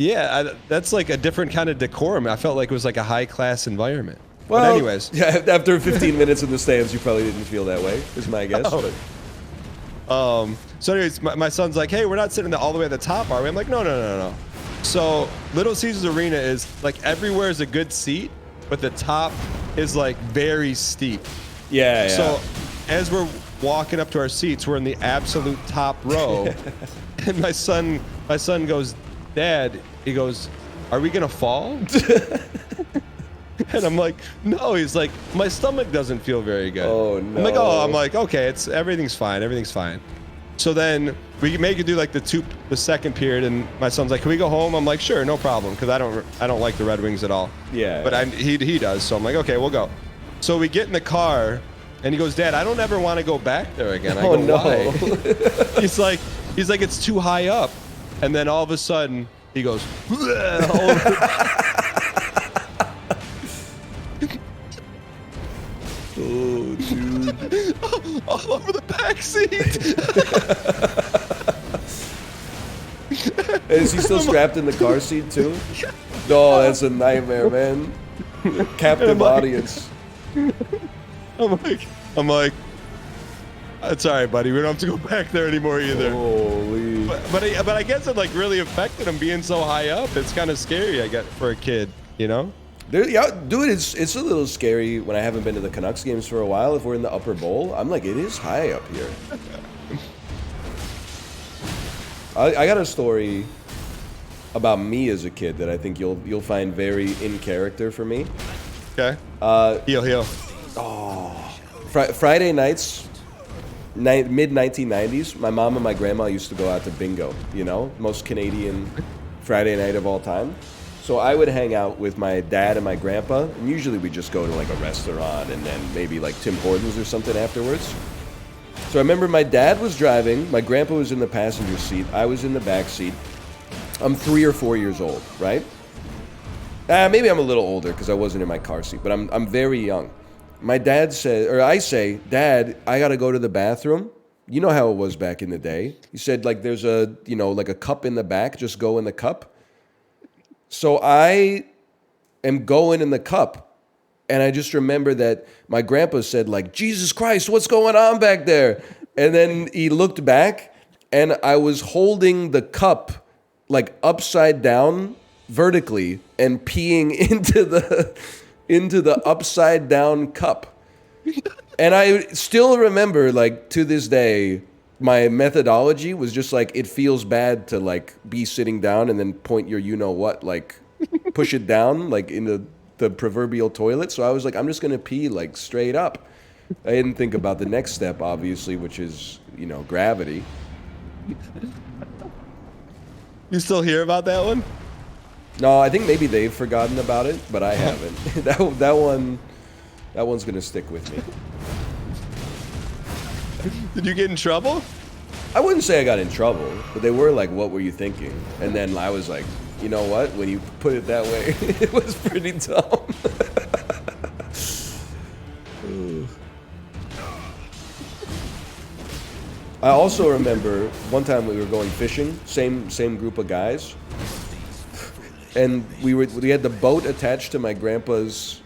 Yeah, that's like a different kind of decorum. I felt like it was like a high class environment. Well, but anyways, yeah. After 15 minutes in the stands, you probably didn't feel that way. Is my guess. Oh. So anyways, my son's like, hey, we're not sitting all the way at the top, are we? I'm like, no. So Little Caesars Arena is like everywhere is a good seat, but the top is like very steep. Yeah. So as we're walking up to our seats, we're in the absolute top row, and my son goes, Dad, he goes, are we gonna fall? And I'm like, no. He's like, my stomach doesn't feel very good. Oh no. I'm like, okay, everything's fine. So then we make it do like the second period, and my son's like, can we go home? I'm like, sure, no problem, because I don't like the Red Wings at all. Yeah. But he does, so I'm like, okay, we'll go. So we get in the car, and he goes, Dad, I don't ever want to go back there again. I go, no. Why? he's like, it's too high up. And then all of a sudden, he goes, oh, dude. all over the back seat. Is he still strapped in the car seat too? Oh, that's a nightmare, man. Captive audience. I'm like, it's all right, buddy. We don't have to go back there anymore either. Holy. But I guess it like really affected him being so high up. It's kind of scary, I guess, for a kid, you know? Dude, it's a little scary when I haven't been to the Canucks games for a while. If we're in the upper bowl, I'm like, it is high up here. I got a story about me as a kid that I think you'll find very in character for me. Okay. Heel. Friday nights, mid 1990s, my mom and my grandma used to go out to bingo. You know, most Canadian Friday night of all time. So I would hang out with my dad and my grandpa, and usually we just go to like a restaurant and then maybe like Tim Hortons or something afterwards. So I remember my dad was driving, my grandpa was in the passenger seat, I was in the back seat. I'm 3 or 4 years old, right? Maybe I'm a little older because I wasn't in my car seat, but I'm very young. My dad said, or I say, Dad, I gotta go to the bathroom. You know how it was back in the day. He said, like, there's like a cup in the back, just go in the cup. So I am going in the cup, and I just remember that my grandpa said, like, Jesus Christ, what's going on back there? And then he looked back, and I was holding the cup, like, upside down vertically and peeing into the upside down cup. And I still remember, like, to this day, my methodology was just like, it feels bad to like be sitting down and then point your you-know-what, like push it down like in the proverbial toilet. So I was like, I'm just going to pee like straight up. I didn't think about the next step, obviously, which is, gravity. You still hear about that one? No, I think maybe they've forgotten about it, but I haven't. that one's going to stick with me. Did you get in trouble? I wouldn't say I got in trouble, but they were like, what were you thinking? And then I was like, you know what? When you put it that way, it was pretty dumb. I also remember one time we were going fishing, same group of guys. And we had the boat attached to my grandpa's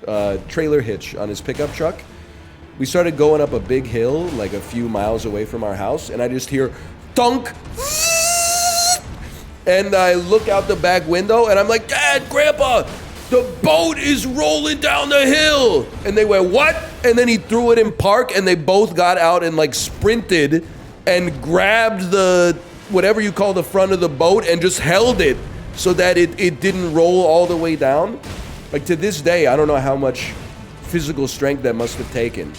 trailer hitch on his pickup truck. We started going up a big hill, like a few miles away from our house, and I just hear thunk. And I look out the back window, and I'm like, Dad, Grandpa, the boat is rolling down the hill. And they went, what? And then he threw it in park, and they both got out and like sprinted and grabbed the, whatever you call the front of the boat, and just held it so that it didn't roll all the way down. Like, to this day, I don't know how much physical strength that must have taken.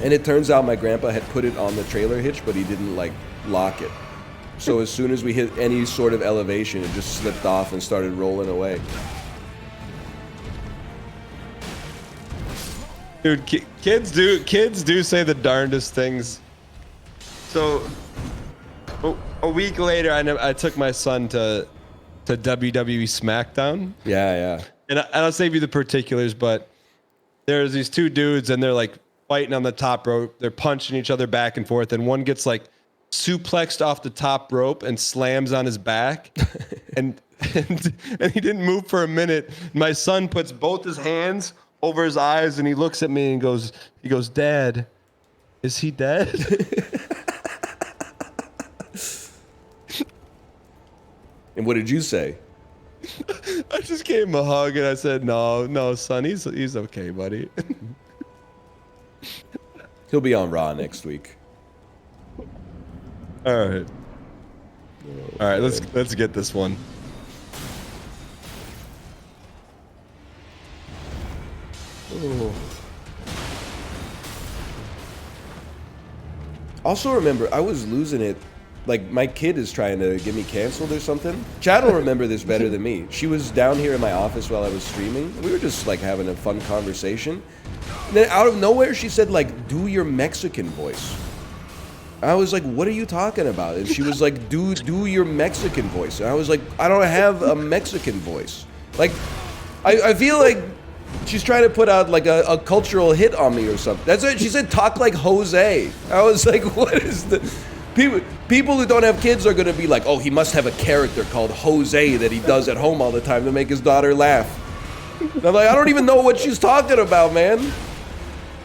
And it turns out my grandpa had put it on the trailer hitch, but he didn't like lock it. So as soon as we hit any sort of elevation, it just slipped off and started rolling away. Dude, kids do say the darndest things. So a week later, I took my son to WWE SmackDown. Yeah. And I'll save you the particulars, but there's these two dudes, and they're like fighting on the top rope. They're punching each other back and forth, and one gets like suplexed off the top rope and slams on his back. and he didn't move for a minute. My son puts both his hands over his eyes and he looks at me and goes, Dad, is he dead? And what did you say? I just gave him a hug and I said, no, son, he's okay, buddy. He'll be on Raw next week. All right. All right, let's get this one. Oh. Also remember, I was losing it. Like, my kid is trying to get me canceled or something. Chad will remember this better than me. She was down here in my office while I was streaming. We were just, like, having a fun conversation. And then out of nowhere, she said, like, do your Mexican voice. I was like, what are you talking about? And she was like, do your Mexican voice. And I was like, I don't have a Mexican voice. Like, I feel like she's trying to put out, like, a cultural hit on me or something. That's it. She said, talk like Jose. I was like, what is the... People who don't have kids are going to be like, oh, he must have a character called Jose that he does at home all the time to make his daughter laugh. And I'm like, I don't even know what she's talking about, man.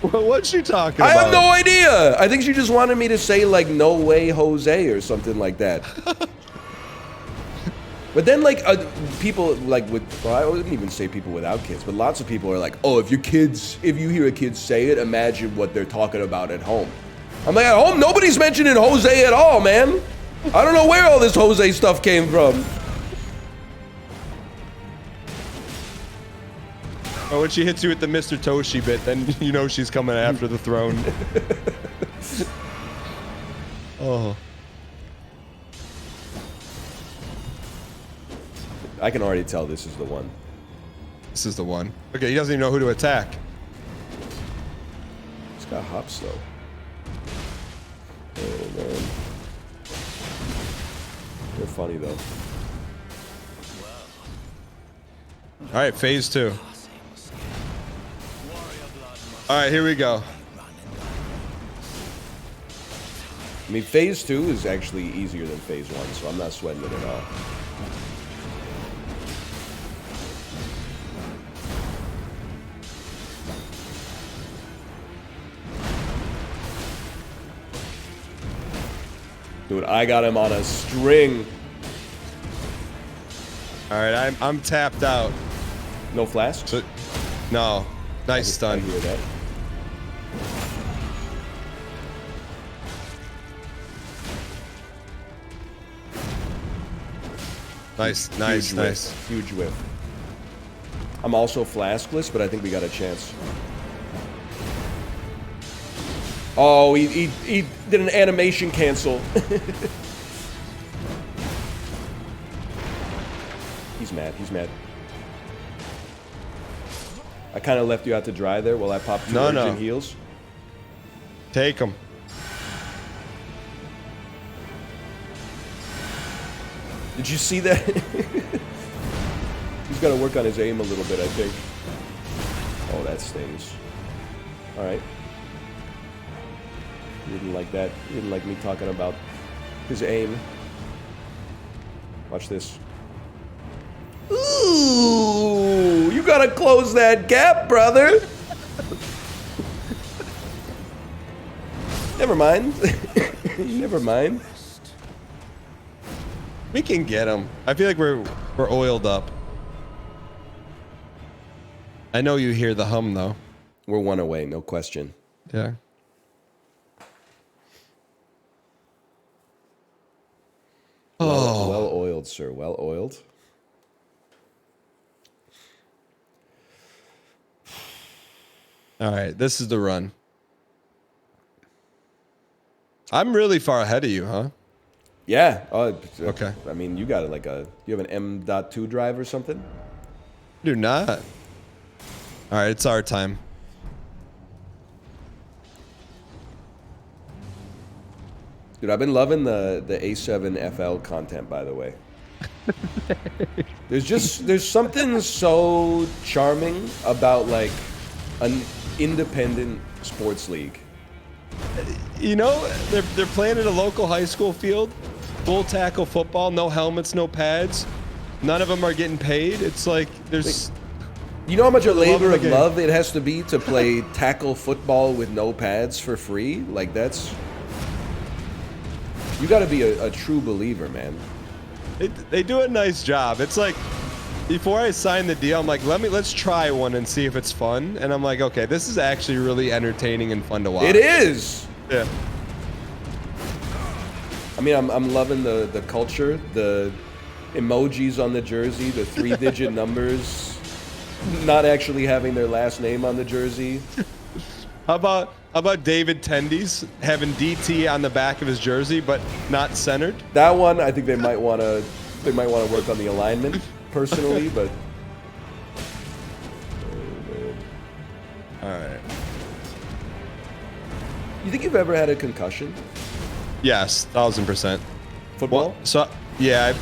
Well, what's she talking about? I have no idea. I think she just wanted me to say, like, no way Jose or something like that. But then, like, people, like, well, I wouldn't even say people without kids, but lots of people are like, oh, if you hear a kid say it, imagine what they're talking about at home. I'm like, at home, nobody's mentioning Jose at all, man. I don't know where all this Jose stuff came from. Oh, when she hits you with the Mr. Toshi bit, then you know she's coming after the throne. Oh. I can already tell this is the one. This is the one. Okay, he doesn't even know who to attack. It's got hops, though. Oh, man. They're funny, though. All right, phase 2. All right, here we go. I mean, phase 2 is actually easier than phase 1, so I'm not sweating it at all. Dude, I got him on a string. All right, I'm tapped out. No flask? So, no. Nice stun. I hear that. Nice, nice, nice. Huge whiff. I'm also flaskless, but I think we got a chance. Oh, he did an animation cancel. He's mad. He's mad. I kind of left you out to dry there while I popped two urgent heals. Take him. Did you see that? He's got to work on his aim a little bit, I think. Oh, that stings. All right. He didn't like that. He didn't like me talking about his aim. Watch this. Ooh, you gotta close that gap, brother. Never mind. Never mind. We can get him. I feel like we're oiled up. I know you hear the hum though. We're one away, no question. Yeah. Well oiled, sir. Well oiled. All right, this is the run. I'm really far ahead of you, huh? Yeah. Okay. I mean, you got like you have an M.2 drive or something? Do not. All right, it's our time. Dude, I've been loving the A7 FL content, by the way. There's something so charming about like an independent sports league. You know, they're playing at a local high school field, full tackle football, no helmets, no pads. None of them are getting paid. It's like there's. You know how much a labor of game. love it has to be to play tackle football with no pads for free? Like that's. You got to be a true believer, man. They do a nice job. It's like before I signed the deal, I'm like, let's try one and see if it's fun. And I'm like, okay, this is actually really entertaining and fun to watch. It is. Yeah. I mean, I'm loving the culture, the emojis on the jersey, the 3-digit numbers, not actually having their last name on the jersey. How about David Tendy's having DT on the back of his jersey but not centered? That one, I think they might want to work on the alignment personally, but. All right. You think you've ever had a concussion? Yes, 1000%. Football? Well, so yeah,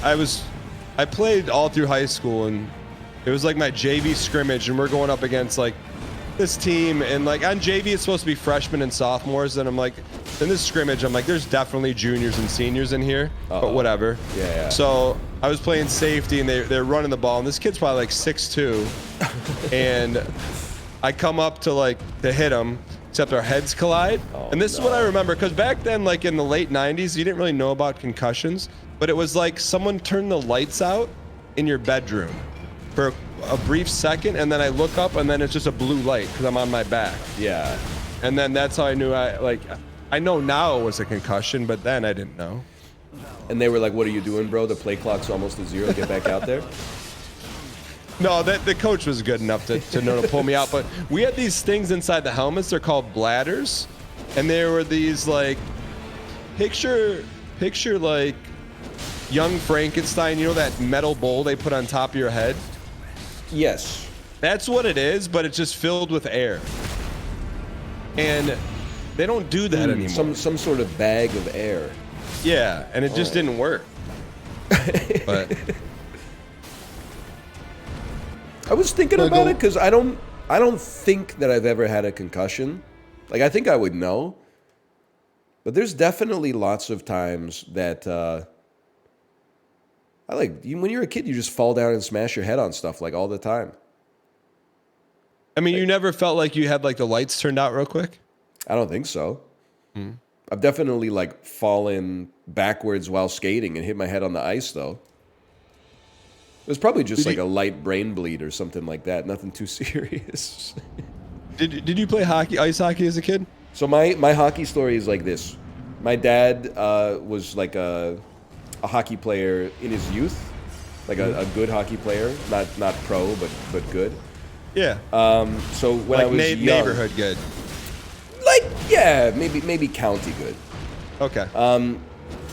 I played all through high school, and it was like my JV scrimmage, and we're going up against like this team, and like on JV it's supposed to be freshmen and sophomores, and I'm like, in this scrimmage, I'm like, there's definitely juniors and seniors in here, but whatever. Yeah. So I was playing safety, and they're running the ball, and this kid's probably like 6'2", and I come up to hit him, except our heads collide. And this is what I remember, because back then, like in the late 90s, you didn't really know about concussions, but it was like someone turned the lights out in your bedroom for a brief second, and then I look up, and then it's just a blue light because I'm on my back. Yeah. And then that's how I knew I know now it was a concussion, but then I didn't know. And they were like, "What are you doing, bro? The play clock's almost at 0. Get back out there." No, the coach was good enough to know to pull me out. But we had these things inside the helmets. They're called bladders, and there were these like picture like Young Frankenstein. You know that metal bowl they put on top of your head? Yes. That's what it is, but it's just filled with air. And they don't do that anymore. Some sort of bag of air. Yeah, and it just didn't work. But I was thinking about it because I don't think that I've ever had a concussion. Like, I think I would know. But there's definitely lots of times that when you're a kid, you just fall down and smash your head on stuff like all the time. I mean, you never felt like you had like the lights turned out real quick? I don't think so. I've definitely like fallen backwards while skating and hit my head on the ice though. It was probably just like a light brain bleed or something like that. Nothing too serious. Did you play ice hockey as a kid? So my hockey story is like this. My dad was like a hockey player in his youth, like a good hockey player, not pro but good. Yeah. So when like I was young, neighborhood good. like yeah, maybe county good. Okay.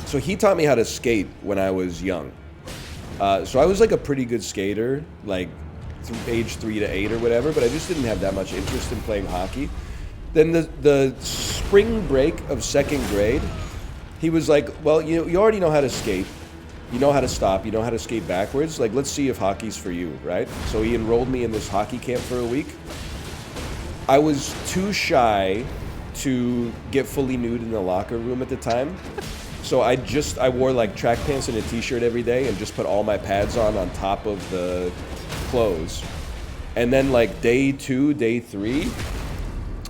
So he taught me how to skate when I was young. So I was like a pretty good skater, like age 3 to 8 or whatever, but I just didn't have that much interest in playing hockey. Then the spring break of 2nd grade, he was like, well, you already know how to skate. You know how to stop. You know how to skate backwards. Like, let's see if hockey's for you, right? So he enrolled me in this hockey camp for a week. I was too shy to get fully nude in the locker room at the time. So I wore like track pants and a t-shirt every day and just put all my pads on top of the clothes. And then like day 2, day 3,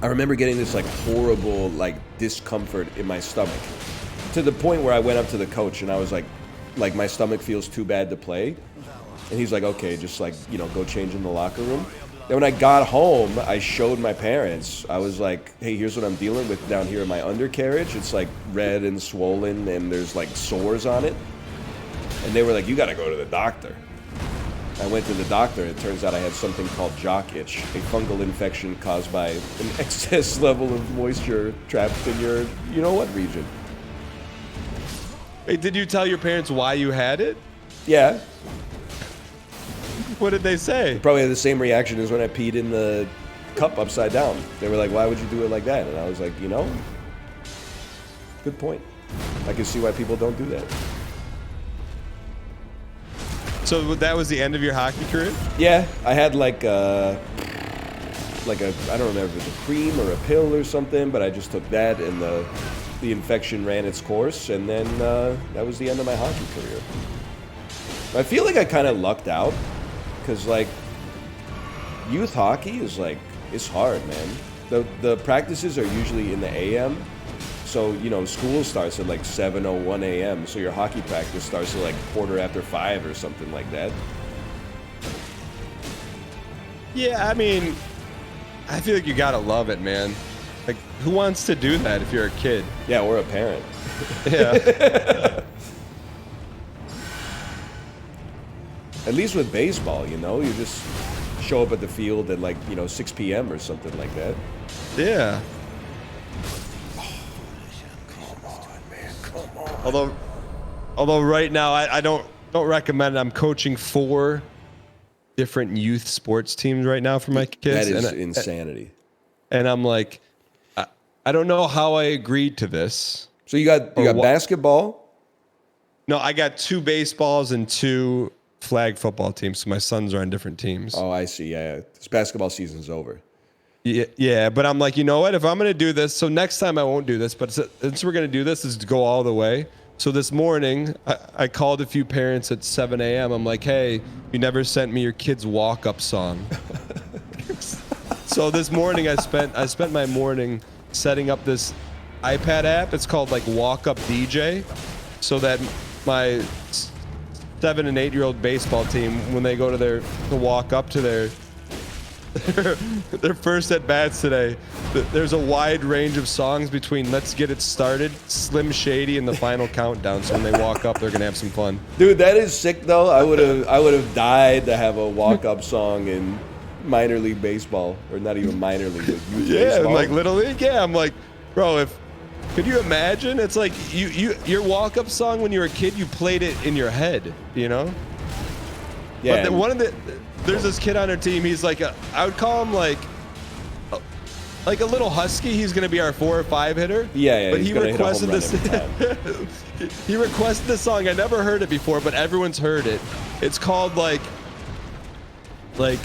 I remember getting this like horrible like discomfort in my stomach to the point where I went up to the coach and I was like my stomach feels too bad to play. And he's like, okay, just like, go change in the locker room. Then when I got home, I showed my parents. I was like, hey, here's what I'm dealing with down here in my undercarriage. It's like red and swollen and there's like sores on it. And they were like, you got to go to the doctor. I went to the doctor and it turns out I had something called jock itch, a fungal infection caused by an excess level of moisture trapped in your you-know-what region. Hey, did you tell your parents why you had it? Yeah. What did they say? Probably had the same reaction as when I peed in the cup upside down. They were like, why would you do it like that? And I was like, good point. I can see why people don't do that. So that was the end of your hockey career? Yeah, I had like like I don't remember if it was a cream or a pill or something, but I just took that, and the infection ran its course, and then that was the end of my hockey career. I feel like I kind of lucked out, because like youth hockey is like, it's hard, man. The practices are usually in the AM, so you know school starts at like 7:01 a.m. So your hockey practice starts at like 5:15 or something like that. Yeah, I mean, I feel like you gotta love it, man. Like, who wants to do that if you're a kid? Yeah, or a parent. Yeah. At least with baseball, you know, you just show up at the field at like, 6 p.m. or something like that. Yeah. Come on, man, come on. Although right now I don't recommend it. I'm coaching 4 different youth sports teams right now for my kids. That is insanity. And I'm like, I don't know how I agreed to this. So you got basketball? No, I got 2 baseballs and 2 flag football teams. So my sons are on different teams. Oh, I see. Yeah, this basketball season's over. Yeah, but I'm like, you know what? If I'm going to do this, so next time I won't do this, but since we're going to do this, is to go all the way. So this morning, I called a few parents at 7 a.m. I'm like, hey, you never sent me your kid's walk-up song. So this morning, I spent my morning setting up this iPad app. It's called like Walk Up DJ, so that my 7 and 8-year-old baseball team, when they go to walk up to their first at bats today, there's a wide range of songs between "Let's Get It Started," Slim Shady, and the Final Countdown. So when they walk up, they're gonna have some fun. Dude, that is sick though. I would have died to have a walk-up song in minor league baseball, or not even minor league, but youth baseball. Like Little League. Yeah, I'm like, bro, could you imagine? It's like your walk-up song when you were a kid, you played it in your head, you know? Yeah. But there's this kid on our team. He's like I would call him like a little husky. He's gonna be our 4 or 5 hitter. Yeah. But he requested this. He requested this song. I never heard it before, but everyone's heard it. It's called like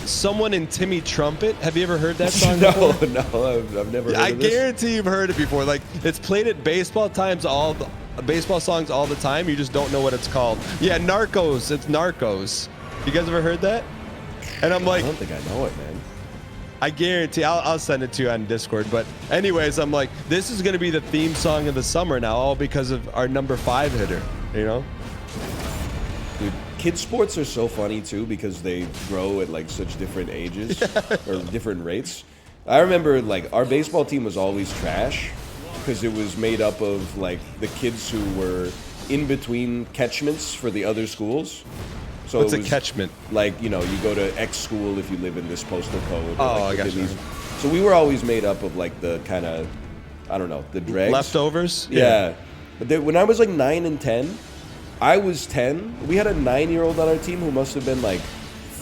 Someone in Timmy Trumpet. Have you ever heard that song before? No, I've never heard I of this. guarantee you've heard it before. Like, it's played at baseball songs all the time. You just don't know what it's called. Yeah, Narcos. It's Narcos. You guys ever heard that? And I'm like, I don't think I know it, man. I guarantee I'll send it to you on Discord. But anyways, I'm like, this is going to be the theme song of the summer now, all because of our number 5 hitter, you know? Dude, kids sports are so funny too because they grow at like such different ages or different rates. I remember like our baseball team was always trash because it was made up of like the kids who were in between catchments for the other schools. So what's it was a catchment? Like, you go to X school if you live in this postal code. Oh, like I got you. So we were always made up of like the kind of, I don't know, the dregs. Leftovers? Yeah. But when I was like 9 and 10, I was 10. We had a 9-year-old on our team who must have been like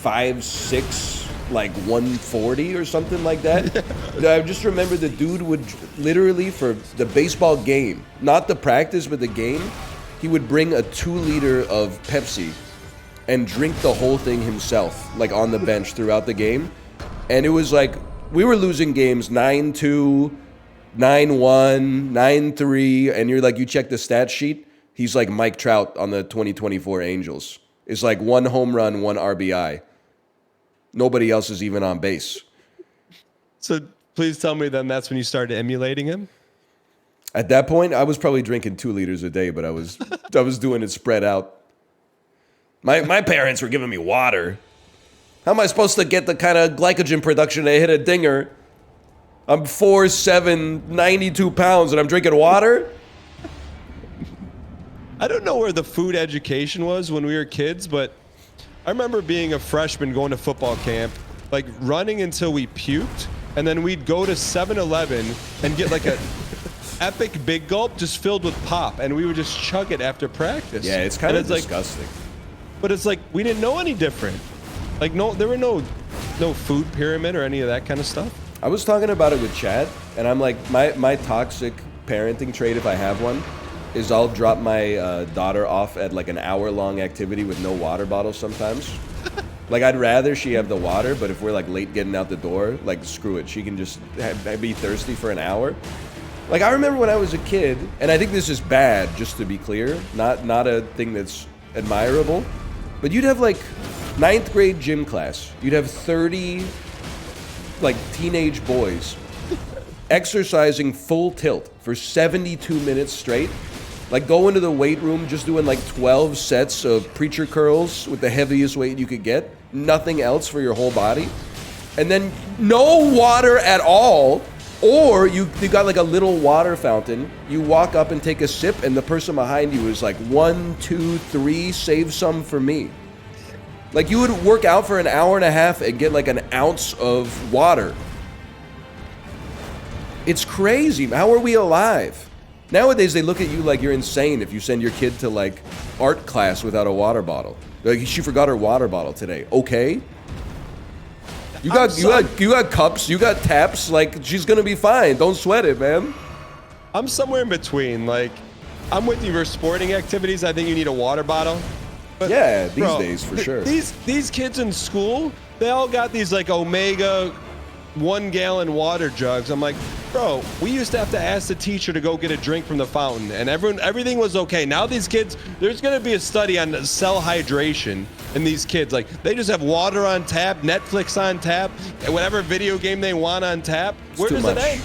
5'6", like 140 or something like that. I just remember the dude would literally, for the baseball game, not the practice, but the game, he would bring a 2-liter of Pepsi and drink the whole thing himself, like on the bench throughout the game. And it was like, we were losing games 9-2, 9-1, 9-3, and you check the stat sheet, he's like Mike Trout on the 2024 Angels. It's like 1 home run, 1 RBI. Nobody else is even on base. So please tell me then that's when you started emulating him? At that point, I was probably drinking 2 liters a day, but I was doing it spread out. My parents were giving me water. How am I supposed to get the kind of glycogen production to hit a dinger? I'm 4'7", 92 pounds, and I'm drinking water? I don't know where the food education was when we were kids, but I remember being a freshman going to football camp, like running until we puked, and then we'd go to 7-Eleven and get like a epic big gulp just filled with pop, and we would just chug it after practice. Yeah, it's kind of Like, disgusting. but it's like we didn't know any different. Like there were no food pyramid or any of that kind of stuff. I was talking about it with Chad, and I'm like, my toxic parenting trait, if I have one, is I'll drop my daughter off at like an hour-long activity with no water bottle sometimes. Like, I'd rather she have the water, but if we're like late getting out the door, like, screw it. She can just be thirsty for an hour. Like, I remember when I was a kid, and I think this is bad, just to be clear, not a thing that's admirable, but you'd have like 9th grade gym class. You'd have 30 like teenage boys exercising full tilt for 72 minutes straight. Like, go into the weight room just doing like 12 sets of preacher curls with the heaviest weight you could get. Nothing else for your whole body. And then no water at all. Or you got like a little water fountain. You walk up and take a sip, and the person behind you is like, 1, 2, 3, save some for me. Like, you would work out for an hour and a half and get like an ounce of water. It's crazy. How are we alive? Nowadays, they look at you like you're insane if you send your kid to like art class without a water bottle. Like, she forgot her water bottle today. Okay. You got cups, you got taps, like, she's gonna be fine. Don't sweat it, man. I'm somewhere in between. Like, I'm with you for sporting activities. I think you need a water bottle. But, yeah, these days, for sure. These kids in school, they all got these like Omega 1-gallon water jugs. I'm like, bro, we used to have to ask the teacher to go get a drink from the fountain, and everything was okay. Now these kids, there's gonna be a study on cell hydration in these kids. Like, they just have water on tap, Netflix on tap, and whatever video game they want on tap. Where does it end?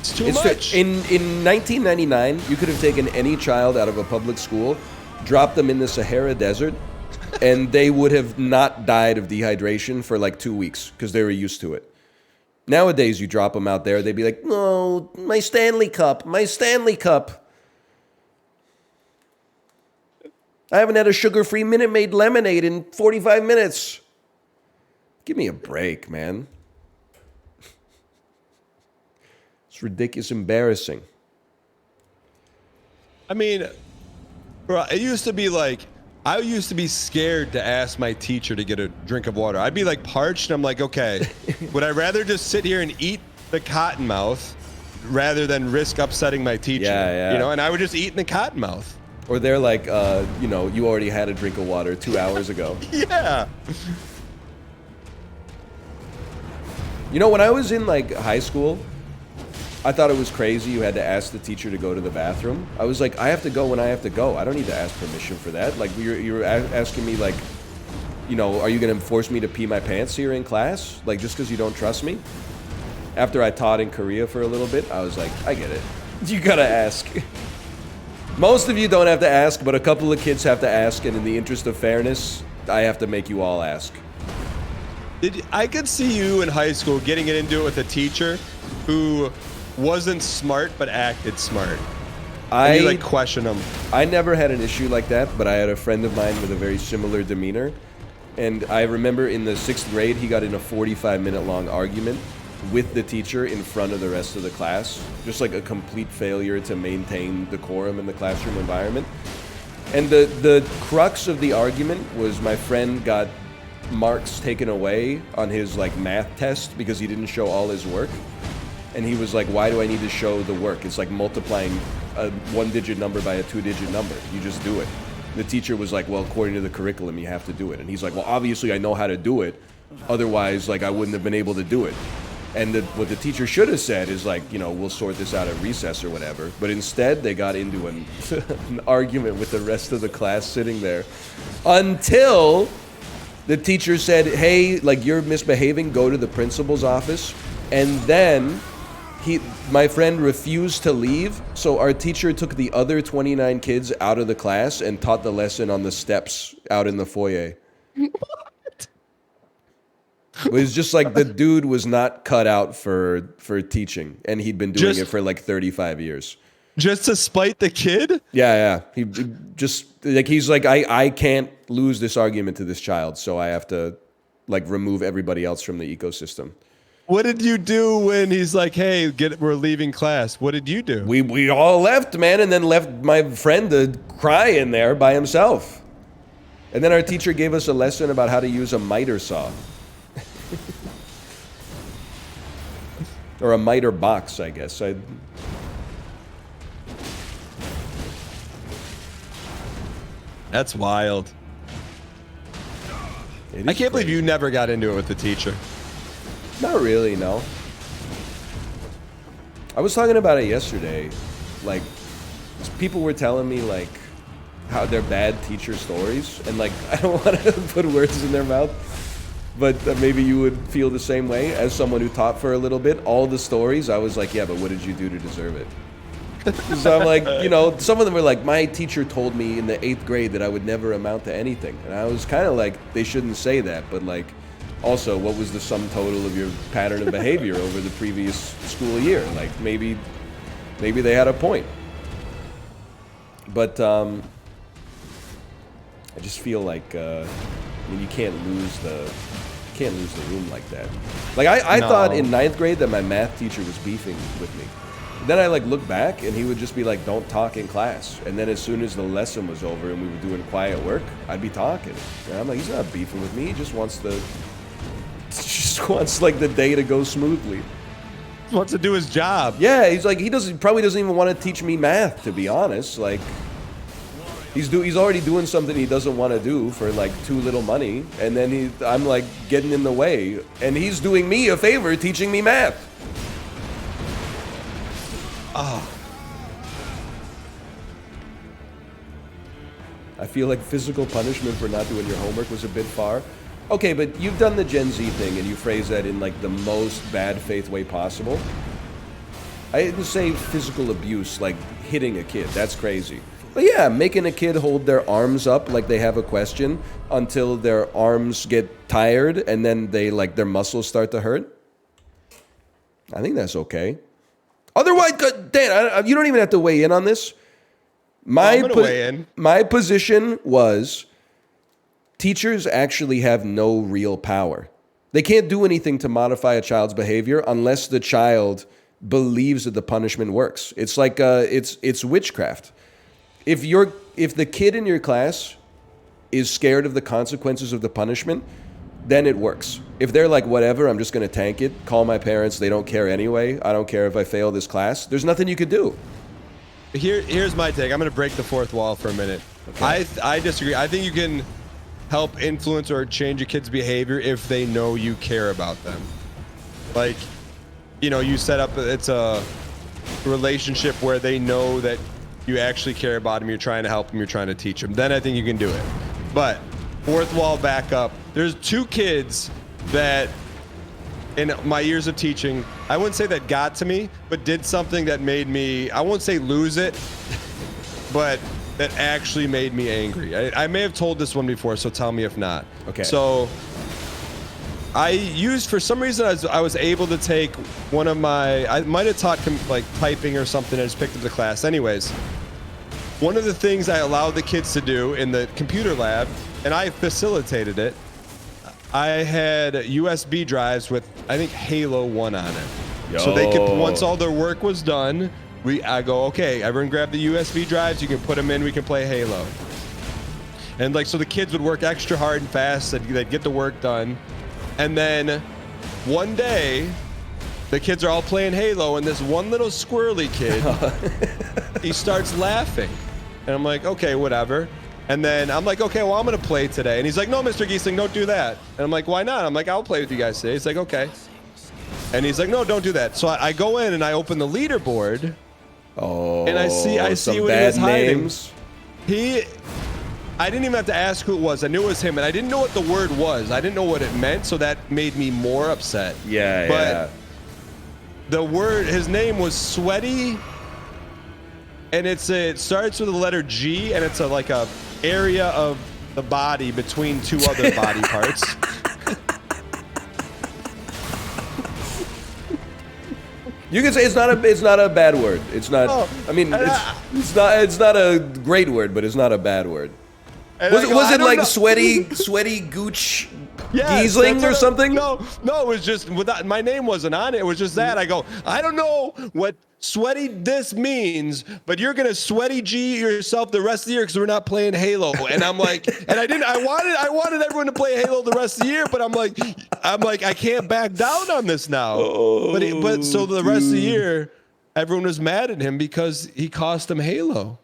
It's too much. In 1999, you could have taken any child out of a public school, dropped them in the Sahara Desert, and they would have not died of dehydration for like 2 weeks because they were used to it. Nowadays, you drop them out there, they'd be like, "No, my Stanley Cup, my Stanley Cup. I haven't had a sugar-free Minute Maid lemonade in 45 minutes. Give me a break, man. It's ridiculous, embarrassing. I mean, bro, it used to be like, I used to be scared to ask my teacher to get a drink of water. I'd be like parched, and I'm like, okay, would I rather just sit here and eat the cottonmouth rather than risk upsetting my teacher? Yeah. You know, and I would just eat in the cottonmouth. Or they're like, you know, you already had a drink of water 2 hours ago. Yeah. You know, when I was in like high school, I thought it was crazy you had to ask the teacher to go to the bathroom. I was like, I have to go when I have to go. I don't need to ask permission for that. Like, you're asking me, like, you know, are you going to force me to pee my pants here in class? Like, just because you don't trust me? After I taught in Korea for a little bit, I was like, I get it. You gotta ask. Most of you don't have to ask, but a couple of kids have to ask, and in the interest of fairness, I have to make you all ask. I could see you in high school getting it into it with a teacher who wasn't smart but acted smart. And you like question them. I never had an issue like that, but I had a friend of mine with a very similar demeanor. And I remember in the 6th grade, he got in a 45-minute long argument with the teacher in front of the rest of the class. Just like a complete failure to maintain decorum in the classroom environment. And the crux of the argument was my friend got marks taken away on his like math test because he didn't show all his work. And he was like, why do I need to show the work? It's like multiplying a 1-digit number by a 2-digit number. You just do it. The teacher was like, well, according to the curriculum, you have to do it. And he's like, well, obviously I know how to do it. Otherwise, like, I wouldn't have been able to do it. And what the teacher should have said is like, you know, we'll sort this out at recess or whatever. But instead, they got into an argument with the rest of the class sitting there until the teacher said, hey, like, you're misbehaving, go to the principal's office. And then my friend refused to leave, so our teacher took the other 29 kids out of the class and taught the lesson on the steps out in the foyer. What? It was just like the dude was not cut out for teaching, and he'd been doing it for like 35 years. Just to spite the kid? Yeah. He just, like, he's like, I can't lose this argument to this child, so I have to, like, remove everybody else from the ecosystem. What did you do when he's like, hey, we're leaving class? What did you do? We all left, man, and then left my friend to cry in there by himself. And then our teacher gave us a lesson about how to use a miter saw. Or a miter box, I guess. That's wild. I can't believe you never got into it with the teacher. Not really, no. I was talking about it yesterday. Like, people were telling me, like, how they're bad teacher stories. And, like, I don't want to put words in their mouth. But maybe you would feel the same way as someone who taught for a little bit. All the stories, I was like, yeah, but what did you do to deserve it? So I'm like, you know, some of them were like, my teacher told me in the 8th grade that I would never amount to anything. And I was kind of like, they shouldn't say that. But, like, also, what was the sum total of your pattern of behavior over the previous school year? Like, maybe they had a point. But I just feel like, I mean, you can't lose the room like that. Like, I thought in 9th grade that my math teacher was beefing with me. Then I, like, look back, and he would just be like, don't talk in class. And then as soon as the lesson was over and we were doing quiet work, I'd be talking. And I'm like, he's not beefing with me. He just wants like the day to go smoothly. He wants to do his job. Yeah, he's like, he probably doesn't even want to teach me math, to be honest. Like, he's already doing something he doesn't want to do for like too little money, and then I'm like getting in the way, and he's doing me a favor teaching me math. Oh. I feel like physical punishment for not doing your homework was a bit far. Okay, but you've done the Gen Z thing, and you phrase that in like the most bad faith way possible. I didn't say physical abuse, like hitting a kid. That's crazy. But yeah, making a kid hold their arms up like they have a question until their arms get tired and then they like their muscles start to hurt. I think that's okay. Otherwise, Dan, you don't even have to weigh in on this. I'm gonna weigh in. My position was teachers actually have no real power. They can't do anything to modify a child's behavior unless the child believes that the punishment works. It's like it's witchcraft. If the kid in your class is scared of the consequences of the punishment, then it works. If they're like, whatever, I'm just going to tank it, call my parents, they don't care anyway, I don't care if I fail this class, there's nothing you could do. Here's my take. I'm going to break the fourth wall for a minute. Okay. I disagree. I think you can help influence or change a kid's behavior if they know you care about them. Like, you know, you set up, it's a relationship where they know that you actually care about them, you're trying to help them, you're trying to teach them. Then I think you can do it. But fourth wall back up. There's 2 kids that in my years of teaching, I wouldn't say that got to me, but did something that made me, I won't say lose it, but that actually made me angry. I may have told this one before, so tell me if not. Okay. So I used, for some reason, I was able to take one of my, I might have taught like typing or something, I just picked up the class. Anyways, one of the things I allowed the kids to do in the computer lab, and I facilitated it, I had USB drives with, I think, Halo 1 on it. Yo. So they could, once all their work was done, I go, okay, everyone grab the USB drives, you can put them in, we can play Halo. And like, so the kids would work extra hard and fast, they'd get the work done. And then one day, the kids are all playing Halo, and this one little squirrely kid, he starts laughing. And I'm like, okay, whatever. And then I'm like, okay, well, I'm going to play today. And he's like, no, Mr. Giesling, don't do that. And I'm like, why not? I'm like, I'll play with you guys today. He's like, okay. And he's like, no, don't do that. So I go in and I open the leaderboard. Oh, and I see what he was hiding. I didn't even have to ask who it was. I knew it was him, and I didn't know what the word was. I didn't know what it meant, so that made me more upset. Yeah, but the word, his name was Sweaty, and it starts with the letter G, and it's like a area of the body between 2 other body parts. You can say it's not a bad word. It's not. Oh, I mean, it's not a great word, but it's not a bad word. Was it like sweaty gooch Giesling or something? No, it was just my name wasn't on it. It was just that. I go, I don't know what sweaty this means, but you're gonna sweaty G yourself the rest of the year because we're not playing Halo. And I'm like, and I wanted everyone to play Halo the rest of the year, but I'm like, I can't back down on this now. Oh, but so the rest of the year, everyone was mad at him because he cost them Halo.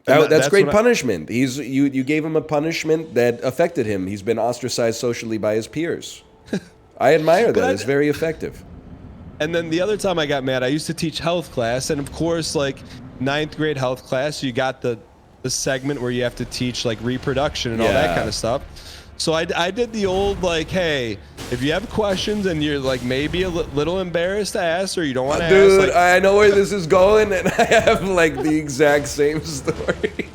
That's great what punishment. You gave him a punishment that affected him. He's been ostracized socially by his peers. I admire that. It's very effective. And then the other time I got mad, I used to teach health class, and of course, like 9th grade health class, you got the segment where you have to teach like reproduction and all that kind of stuff. So I did the old like, hey, if you have questions and you're like maybe a little embarrassed to ask or you don't want to ask. Dude, I know where this is going, and I have like the exact same story.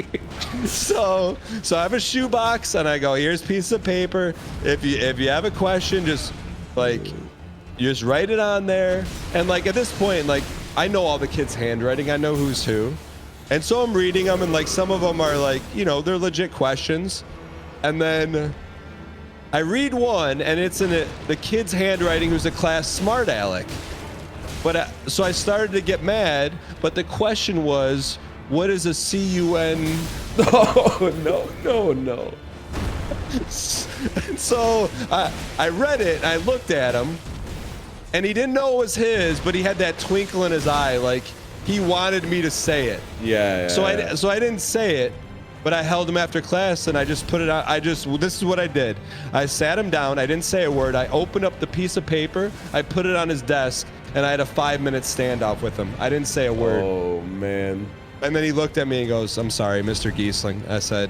So I have a shoebox, and I go, here's a piece of paper. If you have a question, just like you just write it on there. And like at this point, like I know all the kids' handwriting. I know who's who. And so I'm reading them, and like some of them are like, you know, they're legit questions. And then I read one, and it's in the kid's handwriting who's a class smart aleck. But so I started to get mad, but the question was, what is a CUN? No. So I read it, and I looked at him, and he didn't know it was his, but he had that twinkle in his eye, like he wanted me to say it. Yeah. So I didn't say it. But I held him after class, and I just put it out. This is what I did. I sat him down. I didn't say a word. I opened up the piece of paper. I put it on his desk, and I had a 5-minute standoff with him. I didn't say a word. Oh, man. And then he looked at me and goes, I'm sorry, Mr. Giesling. I said,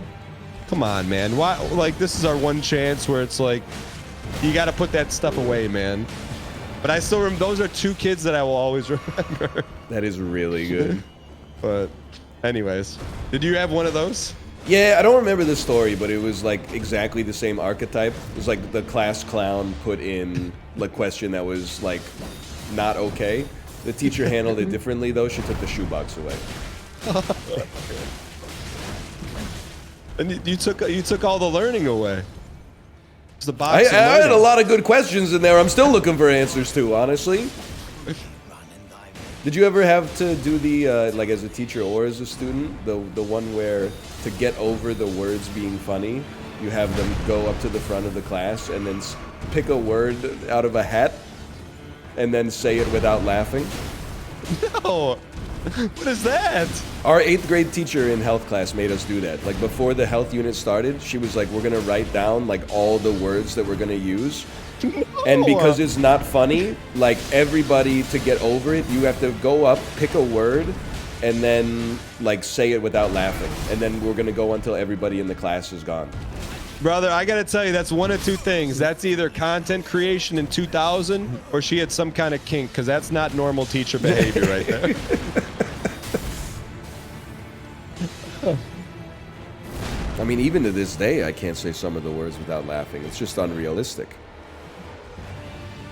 come on, man. Why? Like, this is our one chance where it's like, you got to put that stuff away, man. But I still remember, those are 2 kids that I will always remember. That is really good. But anyways, did you have one of those? Yeah, I don't remember the story, but it was like exactly the same archetype. It was like the class clown put in the question that was like not okay. The teacher handled it differently though. She took the shoebox away. And you took all the learning away. It's the box. I had a lot of good questions in there. I'm still looking for answers to, honestly. Did you ever have to do the, like as a teacher or as a student, the one where to get over the words being funny, you have them go up to the front of the class and then pick a word out of a hat and then say it without laughing? No. What is that? Our 8th grade teacher in health class made us do that. Like before the health unit started, she was like, we're going to write down like all the words that we're going to use. No. And because it's not funny, like everybody to get over it, you have to go up, pick a word, and then like say it without laughing. And then we're going to go until everybody in the class is gone. Brother, I got to tell you, that's one of 2 things. That's either content creation in 2000 or she had some kind of kink, because that's not normal teacher behavior right there. I mean, even to this day, I can't say some of the words without laughing. It's just unrealistic.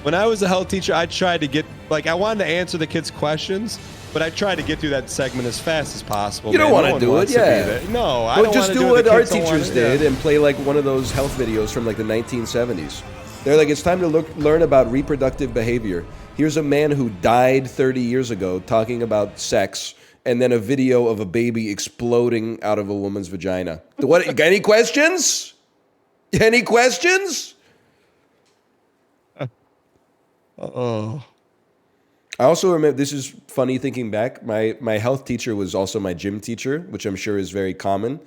When I was a health teacher, I tried to get, like, I wanted to answer the kids' questions, but I tried to get through that segment as fast as possible. You don't want to do it, yeah. No, I don't just do what our teachers want to did and play like one of those health videos from like the 1970s. They're like, it's time to learn about reproductive behavior. Here's a man who died 30 years ago talking about sex, and then a video of a baby exploding out of a woman's vagina. What? Any questions? Any questions? Oh. I also remember, this is funny thinking back, my health teacher was also my gym teacher, which I'm sure is very common.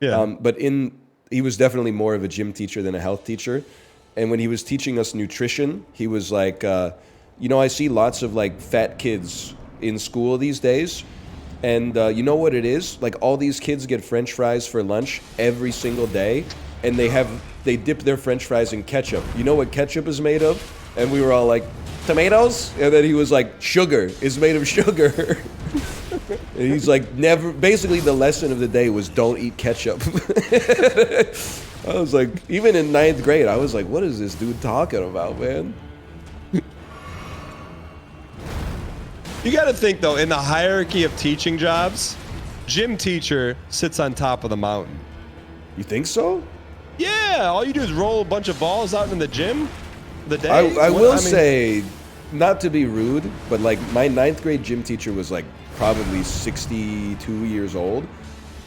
Yeah. But he was definitely more of a gym teacher than a health teacher. And when he was teaching us nutrition, he was like, I see lots of like fat kids in school these days. And you know what it is? Like all these kids get French fries for lunch every single day. And they dip their French fries in ketchup. You know what ketchup is made of? And we were all like, tomatoes? And then he was like, sugar is made of sugar. And he's like, never, basically the lesson of the day was don't eat ketchup. I was like, even in 9th grade, I was like, what is this dude talking about, man? You got to think, though, in the hierarchy of teaching jobs, gym teacher sits on top of the mountain. You think so? Yeah, all you do is roll a bunch of balls out in the gym the day. I will say, not to be rude, but like my 9th grade gym teacher was like probably 62 years old.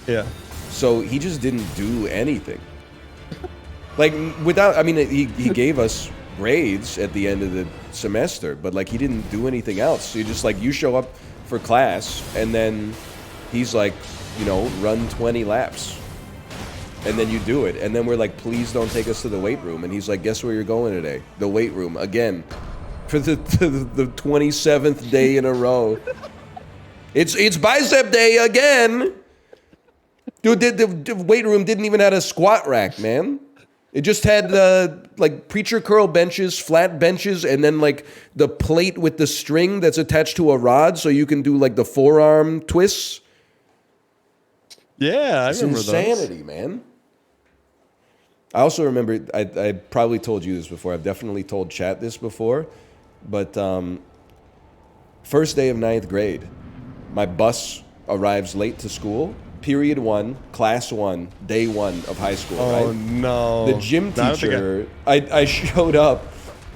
Yeah. So he just didn't do anything. Like without, I mean, he gave us grades at the end of the semester, but like he didn't do anything else. So you just like, you show up for class and then he's like, you know, run 20 laps. And then you do it. And then we're like, please don't take us to the weight room. And he's like, guess where you're going today? The weight room again. For the 27th day in a row. It's bicep day again. Dude, the weight room didn't even have a squat rack, man. It just had like preacher curl benches, flat benches, and then like the plate with the string that's attached to a rod so you can do like the forearm twists. Yeah, I remember those. It's insanity, man. I also remember, I probably told you this before. I've definitely told chat this before. But first day of 9th grade, my bus arrives late to school. Period 1, class 1, day 1 of high school, right? Oh, no. The gym teacher, I showed up,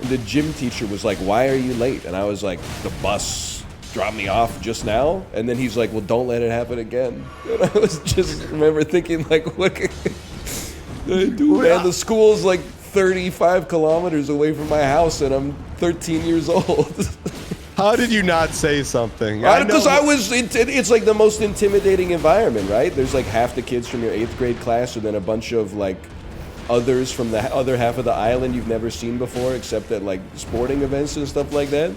and the gym teacher was like, why are you late? And I was like, the bus dropped me off just now. And then he's like, well, don't let it happen again. And I was just remember thinking, like, what? Dude, man, the school's like 35 kilometers away from my house, and I'm 13 years old. How did you not say something? Because it's like the most intimidating environment, right? There's like half the kids from your 8th grade class, and then a bunch of like others from the other half of the island you've never seen before, except at like sporting events and stuff like that.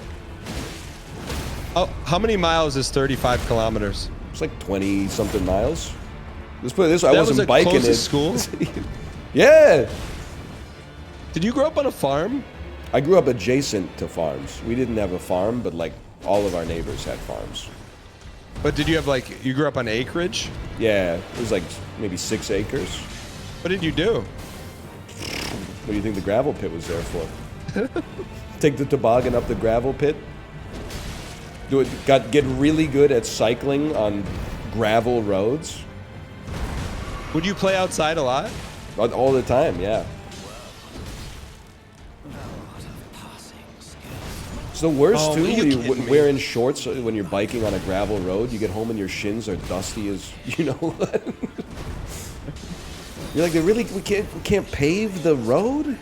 Oh, how many miles is 35 kilometers? It's like 20-something miles. Let's put it this way, I wasn't biking it. School? Yeah. Did you grow up on a farm? I grew up adjacent to farms. We didn't have a farm, but like all of our neighbors had farms. But did you have like, you grew up on acreage? Yeah, it was like maybe 6 acres. What did you do? What do you think the gravel pit was there for? Take the toboggan up the gravel pit. Get really good at cycling on gravel roads. Would you play outside a lot? All the time, yeah. It's the worst too when you're wearing shorts when you're biking on a gravel road. You get home and your shins are dusty as you know what. You're like, we can't pave the road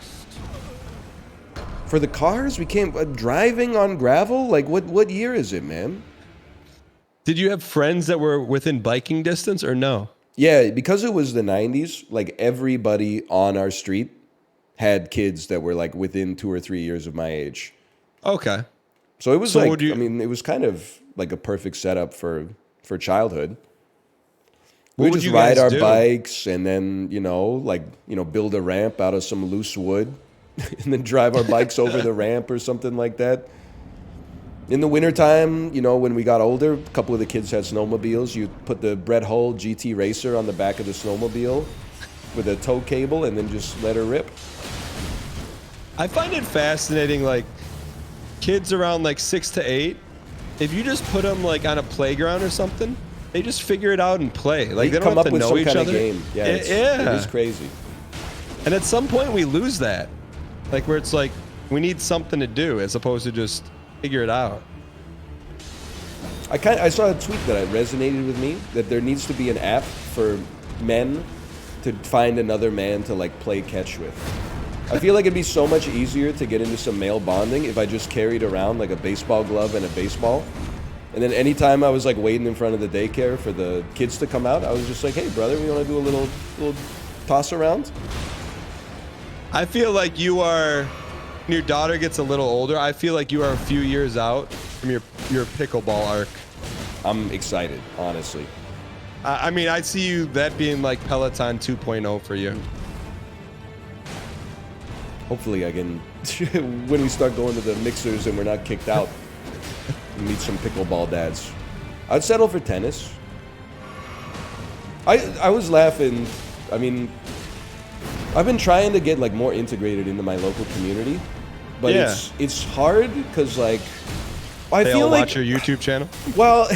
for the cars. We can't driving on gravel. Like what year is it, man? Did you have friends that were within biking distance or no? Yeah, because it was the 90s, like everybody on our street had kids that were like within 2 or 3 years of my age. Okay. So it was it was kind of like a perfect setup for childhood. We would just ride our bikes and then, build a ramp out of some loose wood and then drive our bikes over the ramp or something like that. In the wintertime, when we got older, a couple of the kids had snowmobiles. You put the Brett Hull GT Racer on the back of the snowmobile with a tow cable and then just let her rip. I find it fascinating, like, kids around like 6 to 8, if you just put them like on a playground or something, they just figure it out and play. Like they don't have to know each other. Game. Yeah, it is crazy. And at some point we lose that, like where it's like we need something to do as opposed to just figure it out. I saw a tweet that resonated with me that there needs to be an app for men to find another man to like play catch with. I feel like it'd be so much easier to get into some male bonding if I just carried around like a baseball glove and a baseball. And then anytime I was like waiting in front of the daycare for the kids to come out, I was just like, hey brother, we want to do a little toss around? I feel like you are, when your daughter gets a little older, I feel like you are a few years out from your pickleball arc. I'm excited, honestly. I mean, I see you that being like Peloton 2.0 for you. Hopefully I can, when we start going to the mixers and we're not kicked out, meet some pickleball dads. I'd settle for tennis. I was laughing. I mean, I've been trying to get like more integrated into my local community, but it's hard because like I feel like watch your YouTube channel. Well,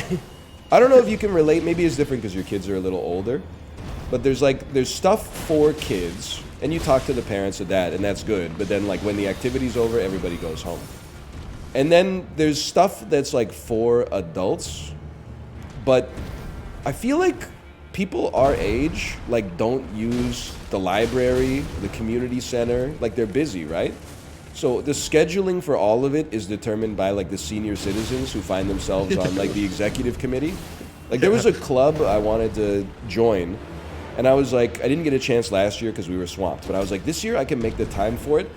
I don't know if you can relate. Maybe it's different because your kids are a little older, but there's stuff for kids. And you talk to the parents of that, and that's good. But then, like, when the activity's over, everybody goes home. And then there's stuff that's, like, for adults. But I feel like people our age, like, don't use the library, the community center. Like, they're busy, right? So the scheduling for all of it is determined by, like, the senior citizens who find themselves on, like, the executive committee. Like there was a club I wanted to join, and I was like, I didn't get a chance last year because we were swamped, but I was like, this year I can make the time for it.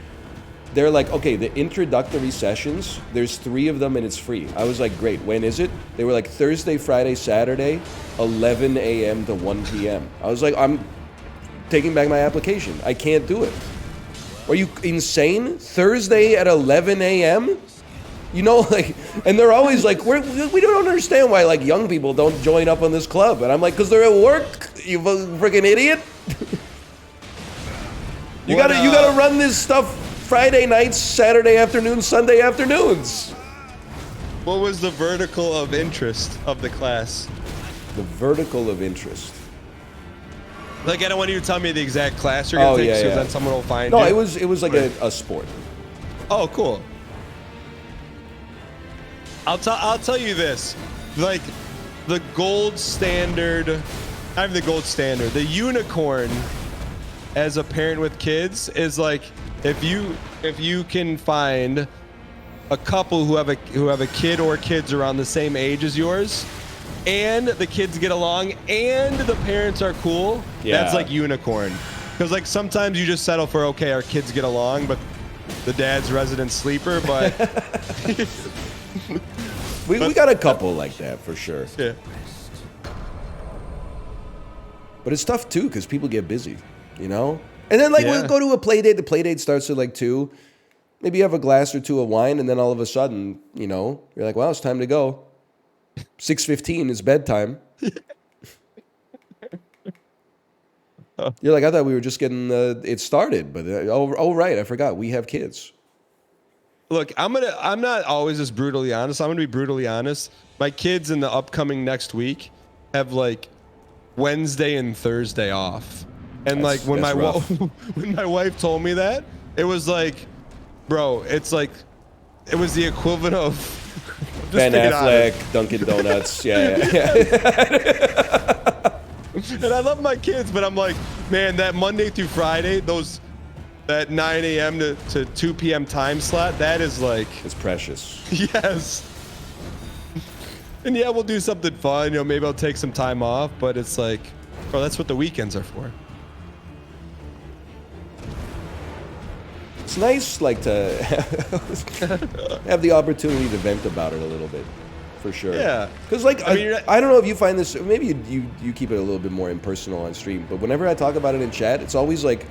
They're like, okay, the introductory sessions, there's 3 of them and it's free. I was like, great, when is it? They were like Thursday, Friday, Saturday, 11 a.m. to 1 p.m. I was like, I'm taking back my application. I can't do it. Are you insane? Thursday at 11 a.m.? You know, like, and they're always like, we don't understand why, like, young people don't join up on this club. And I'm like, because they're at work, you freaking idiot. You gotta run this stuff Friday nights, Saturday afternoons, Sunday afternoons. What was the vertical of interest of the class? The vertical of interest. Like, I don't want you to tell me the exact class you're gonna take, because then someone will find No, you. it was like a sport. Oh, cool. I'll tell you this, like, the gold standard. I'm the gold standard. The unicorn, as a parent with kids, is like, if you can find a couple who have a kid or kids around the same age as yours, and the kids get along, and the parents are cool, that's like unicorn. Because like sometimes you just settle for, okay, our kids get along, but the dad's resident sleeper, but we got a couple like that for sure. Yeah. But it's tough too because people get busy, you know? And then like we'll go to a play date. The play date starts at like 2. Maybe you have a glass or 2 of wine, and then all of a sudden, you know, you're like, well, it's time to go. 6:15 is bedtime. You're like, I thought we were just getting it started, but oh right, I forgot we have kids. Look, I'm not always just brutally honest. I'm gonna be brutally honest. My kids in the upcoming next week have like Wednesday and Thursday off. And like when my wife told me that, it was like, bro, it's like, it was the equivalent of Ben Affleck, Dunkin' Donuts, yeah. And I love my kids, but I'm like, man, that Monday through Friday, that 9 a.m. to 2 p.m. time slot, that is like, it's precious. Yes. And yeah, we'll do something fun. You know, maybe I'll take some time off, but it's like, bro, that's what the weekends are for. It's nice, like, to have the opportunity to vent about it a little bit, for sure. Yeah. Because, like, I don't know if you find this, maybe you keep it a little bit more impersonal on stream, but whenever I talk about it in chat, it's always like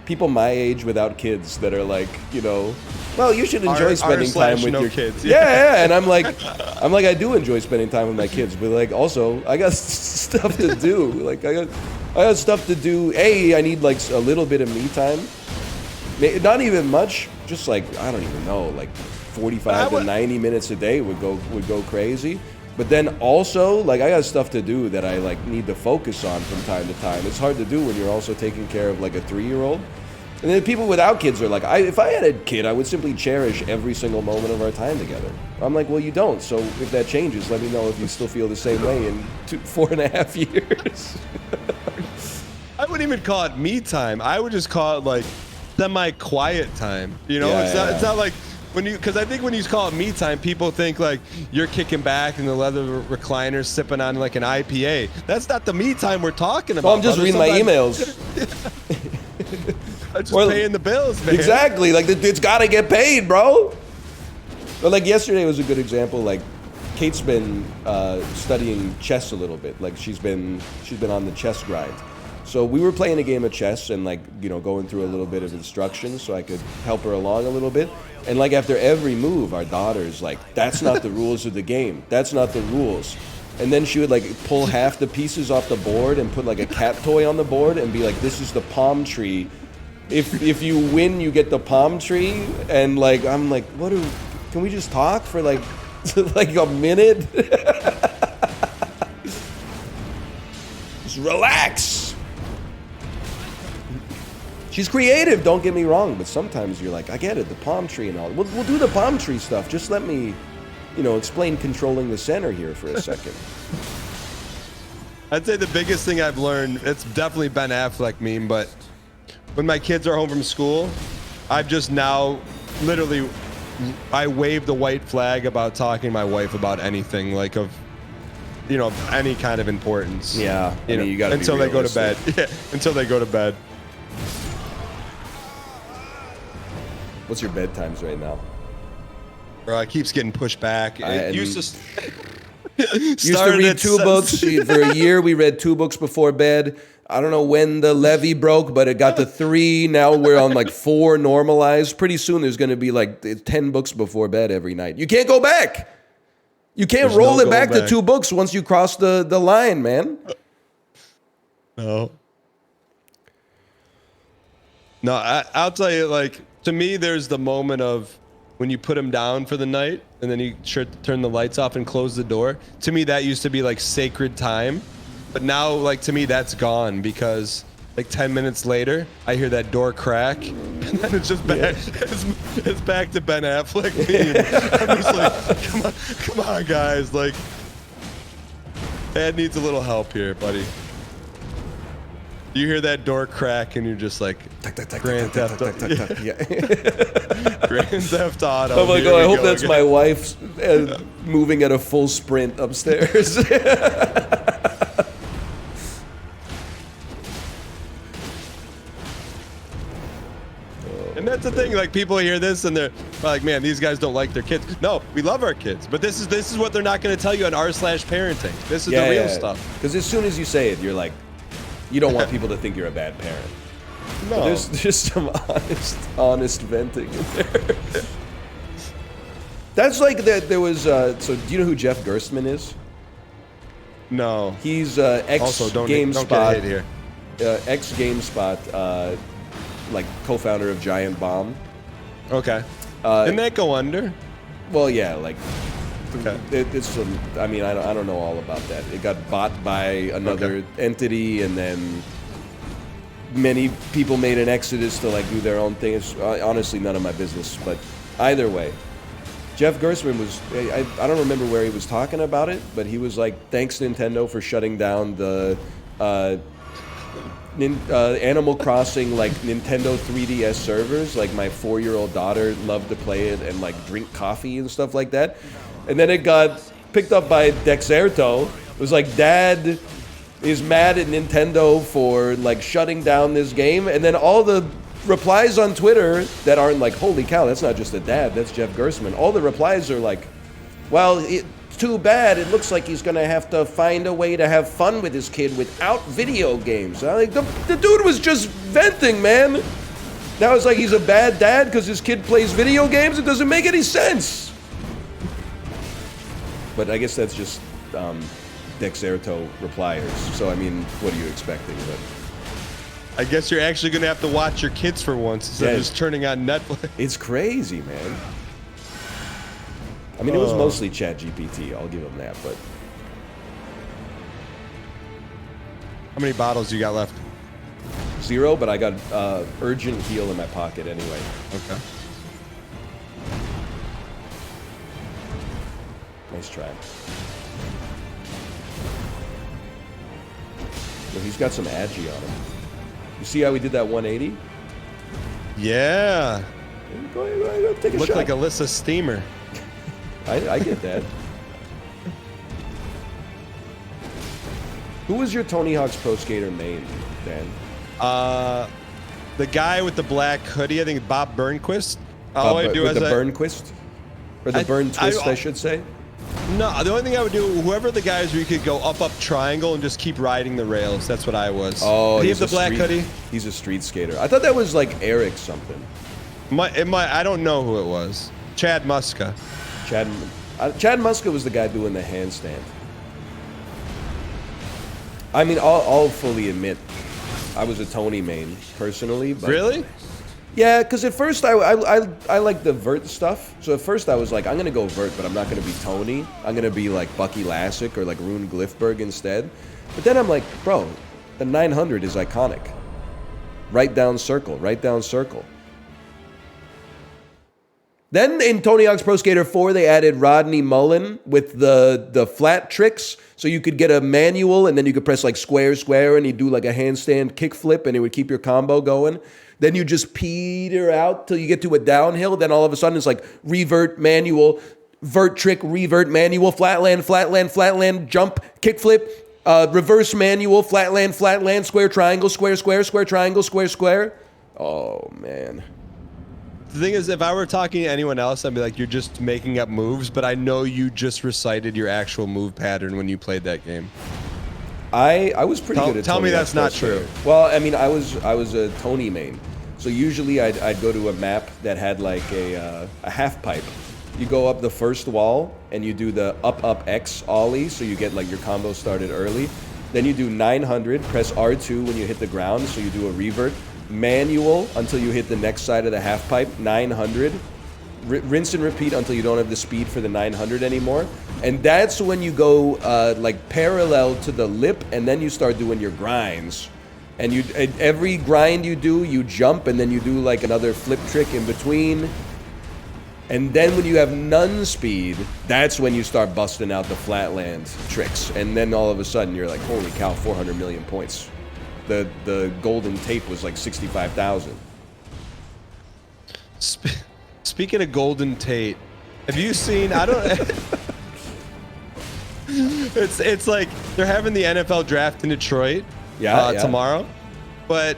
people my age without kids that are like, you know, well, you should enjoy spending time with your kids. Yeah, and I'm like, I do enjoy spending time with my kids, but like, also, I got stuff to do. Like, I got stuff to do. I need like a little bit of me time. Not even much, just like, I don't even know, like 45 to 90 minutes a day would go crazy. But then also, like, I got stuff to do that I like need to focus on from time to time. It's hard to do when you're also taking care of like a 3-year-old. And then people without kids are like, if I had a kid, I would simply cherish every single moment of our time together. I'm like, well, you don't. So if that changes, let me know if you still feel the same way in 4.5 years. I wouldn't even call it me time. I would just call it like semi-quiet time. You know, it's not like because I think when you call it me time, people think like you're kicking back in the leather recliner, sipping on like an IPA. That's not the me time we're talking about. Well, I'm just reading my emails. I'm just paying the bills, man. Exactly. Like, it's got to get paid, bro. But like yesterday was a good example. Like, Kate's been studying chess a little bit. Like, she's been on the chess grind. So we were playing a game of chess and like, you know, going through a little bit of instructions so I could help her along a little bit. And like after every move, our daughter's like, that's not the rules of the game. That's not the rules. And then she would like pull half the pieces off the board and put like a cat toy on the board and be like, this is the palm tree. If you win, you get the palm tree. And like, I'm like, can we just talk for like a minute? Just relax. She's creative, don't get me wrong, but sometimes you're like, I get it, the palm tree and all. We'll do the palm tree stuff. Just let me, you know, explain controlling the center here for a second. I'd say the biggest thing I've learned, it's definitely Ben Affleck meme, but when my kids are home from school, I've just now literally, I wave the white flag about talking to my wife about anything, like any kind of importance. Yeah, I mean, you got to until they go to bed. Yeah, until they go to bed. What's your bedtimes right now? Bro, it keeps getting pushed back. It used to used to read 2 books. For a year, we read 2 books before bed. I don't know when the levee broke, but it got to 3. Now we're on like 4 normalized. Pretty soon there's going to be like 10 books before bed every night. You can't go back. You can't roll it back to 2 books once you cross the line, man. No. No, I'll tell you, like, to me, there's the moment of when you put him down for the night and then you turn the lights off and close the door. To me, that used to be like sacred time. But now, like, to me, that's gone because like 10 minutes later, I hear that door crack and then it's just back. It's back to Ben Affleck meme. I'm just like, come on, guys. Like, Dad needs a little help here, buddy. You hear that door crack and you're just like, Grand Theft Auto. Grand Theft Auto. Oh my God, I hope that's my wife moving at a full sprint upstairs. And that's the thing, like, people hear this and they're like, man, these guys don't like their kids. No, we love our kids, but this is what they're not going to tell you on r/parenting. This is the real stuff. Because as soon as you say it, you're like, you don't want people to think you're a bad parent. No. But there's some honest venting in there. That's like that. There was. So do you know who Jeff Gerstmann is? No. He's ex-GameSpot here. Ex-GameSpot, like co-founder of Giant Bomb. Okay. Didn't that go under? Well, yeah, like. Okay. I mean, I don't know all about that. It got bought by another entity, and then many people made an exodus to like do their own thing. It's honestly none of my business. But either way, Jeff Gerstmann was. I don't remember where he was talking about it, but he was like, "Thanks Nintendo for shutting down the Animal Crossing like Nintendo 3DS servers. Like my 4-year-old daughter loved to play it and like drink coffee and stuff like that." And then it got picked up by Dexerto. It was like, Dad is mad at Nintendo for like shutting down this game. And then all the replies on Twitter that aren't like, holy cow, that's not just a dad, that's Jeff Gerstmann. All the replies are like, well, it's too bad. It looks like he's going to have to find a way to have fun with his kid without video games. Like, the dude was just venting, man. Now it's like he's a bad dad because his kid plays video games. It doesn't make any sense. But I guess that's just Dexerto repliers. So, I mean, what are you expecting? But I guess you're actually going to have to watch your kids for once instead of just turning on Netflix. It's crazy, man. I mean, it was mostly ChatGPT. I'll give him that, but... How many bottles you got left? 0, but I got Urgent Heal in my pocket anyway. Okay. Nice try. Well, he's got some agi on him. You see how he did that 180? Yeah. Go ahead, take a Looked shot. like Alyssa Steamer. I get that. Who was your Tony Hawk's Pro Skater main, Dan? The guy with the black hoodie, I think Bob Burnquist. Burnquist? Or the Burn Twist, I should say? No, the only thing I would do, whoever the guys where you could go up triangle and just keep riding the rails. That's what I was. Oh, he has the black hoodie. He's a street skater. I thought that was like Eric something. I don't know who it was. Chad Muska. Chad Muska was the guy doing the handstand. I mean, I'll fully admit, I was a Tony main personally. But really? Yeah, because at first I like the vert stuff. So at first I was like, I'm gonna go vert, but I'm not gonna be Tony. I'm gonna be like Bucky Lassick or like Rune Glifberg instead. But then I'm like, bro, the 900 is iconic. Right down circle, right down circle. Then in Tony Hawk's Pro Skater 4, they added Rodney Mullen with the flat tricks. So you could get a manual and then you could press like square, square, and he'd do like a handstand kickflip and it would keep your combo going. Then you just peter out till you get to a downhill. Then all of a sudden it's like revert, manual, vert trick, revert, manual, flatland, flatland, flatland, jump, kickflip, reverse manual, flatland, flatland, square triangle, square, square, square triangle, square, square. Oh, man. The thing is, if I were talking to anyone else, I'd be like, you're just making up moves, but I know you just recited your actual move pattern when you played that game. I was pretty good at Tell Tony me that's not first true. player. Well, I mean, I was a Tony main. So usually I'd go to a map that had like a half pipe. You go up the first wall and you do the up X ollie, so you get like your combo started early. Then you do 900, press R2 when you hit the ground, so you do a revert. Manual until you hit the next side of the half pipe, 900. Rinse and repeat until you don't have the speed for the 900 anymore. And that's when you go like parallel to the lip, and then you start doing your grinds. And every grind you do, you jump, and then you do like another flip trick in between. And then when you have none speed, that's when you start busting out the flatland tricks. And then all of a sudden you're like, holy cow, 400 million points. The golden tape was like 65,000. Speaking of Golden Tate, have you seen? I don't. It's like they're having the NFL draft in Detroit. Yeah. Tomorrow, but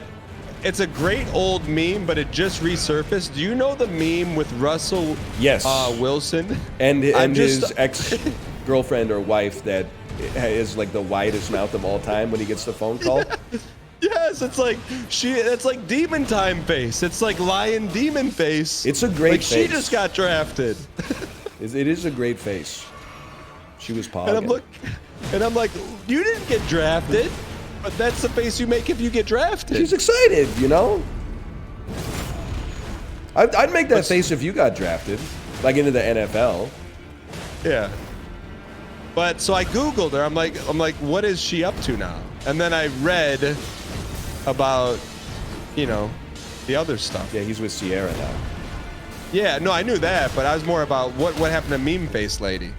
it's a great old meme, but it just resurfaced. Do you know the meme with Russell? Yes. Wilson and his ex-girlfriend or wife that is like the widest mouth of all time when he gets the phone call. Yes, it's like it's like demon time face. It's like lion demon face. It's a great face. She just got drafted. It is a great face. She was pogging. And I'm like, you didn't get drafted, but that's the face you make if you get drafted. She's excited, you know? I'd make that face if you got drafted, like into the NFL. Yeah. But so I Googled her. I'm like, what is she up to now? And then I read about, the other stuff. Yeah, he's with Sierra now. Yeah, no, I knew that, but I was more about what happened to Meme Face Lady.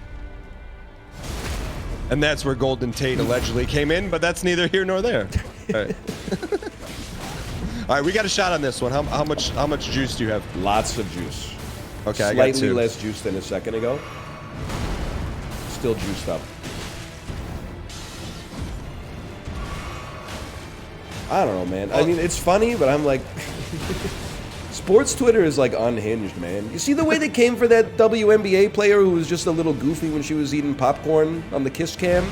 And that's where Golden Tate allegedly came in, but that's neither here nor there. All right. All right, we got a shot on this one. How much juice do you have? Lots of juice. Okay, I got two. Slightly less juice than a second ago. Still juiced up. I don't know, man. I mean, it's funny, but I'm like... Sports Twitter is like unhinged, man. You see the way they came for that WNBA player who was just a little goofy when she was eating popcorn on the kiss cam?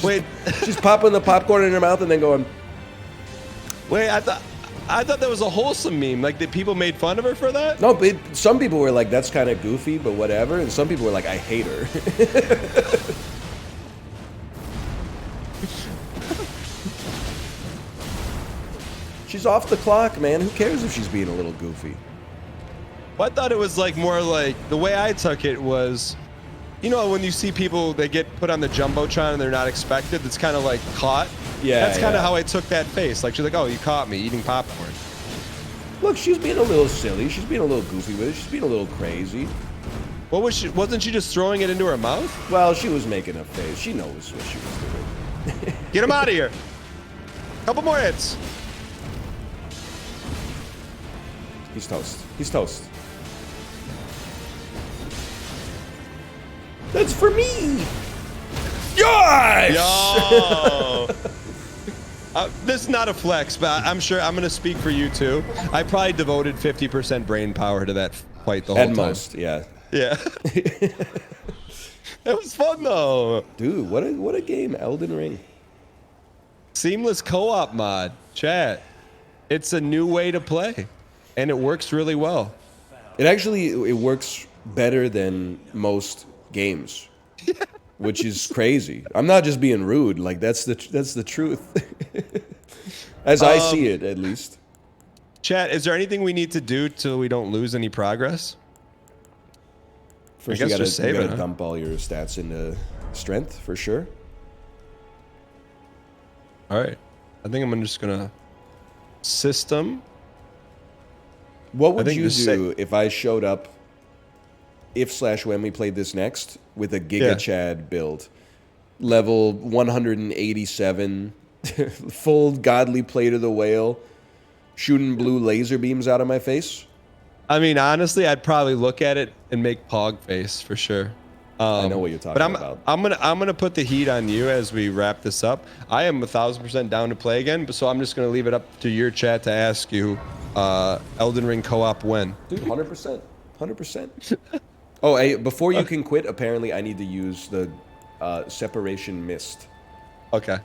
Wait. She's popping the popcorn in her mouth and then going... Wait, I thought that was a wholesome meme. Like, did people made fun of her for that? No, but some people were like, that's kind of goofy, but whatever. And some people were like, I hate her. She's off the clock, man. Who cares if she's being a little goofy? Well, I thought it was like more like, the way I took it was, when you see people, they get put on the Jumbotron and they're not expected, it's kind of like caught. Yeah, that's kind of how I took that face. Like, she's like, oh, you caught me eating popcorn. Look, she's being a little silly. She's being a little goofy with it. She's being a little crazy. What was she? Wasn't she just throwing it into her mouth? Well, she was making a face. She knows what she was doing. Get him out of here. Couple more hits. He's toast. He's toast. That's for me. Yes! Yo! This is not a flex, but I'm sure I'm going to speak for you too. I probably devoted 50% brain power to that fight the whole time. At most, yeah. Yeah. It was fun though. Dude, what a game, Elden Ring. Seamless co-op mod, chat. It's a new way to play. And it works really well. It works better than most games, which is crazy. I'm not just being rude. Like that's the truth, as I see it, at least. Chat, is there anything we need to do till we don't lose any progress? First, you gotta dump all your stats into strength for sure. All right, I think I'm just gonna system. What would you do if I showed up, when we played this next, with a Giga Chad build? Level 187, full godly plate of the whale, shooting blue laser beams out of my face? I mean, honestly, I'd probably look at it and make pog face for sure. I know what you're talking about. I'm gonna put the heat on you as we wrap this up. I am 1000% down to play again, but so I'm just gonna leave it up to your chat to ask you, Elden Ring co-op when? Dude, 100%, 100%. Oh, hey, before you can quit, apparently I need to use the separation mist. Okay.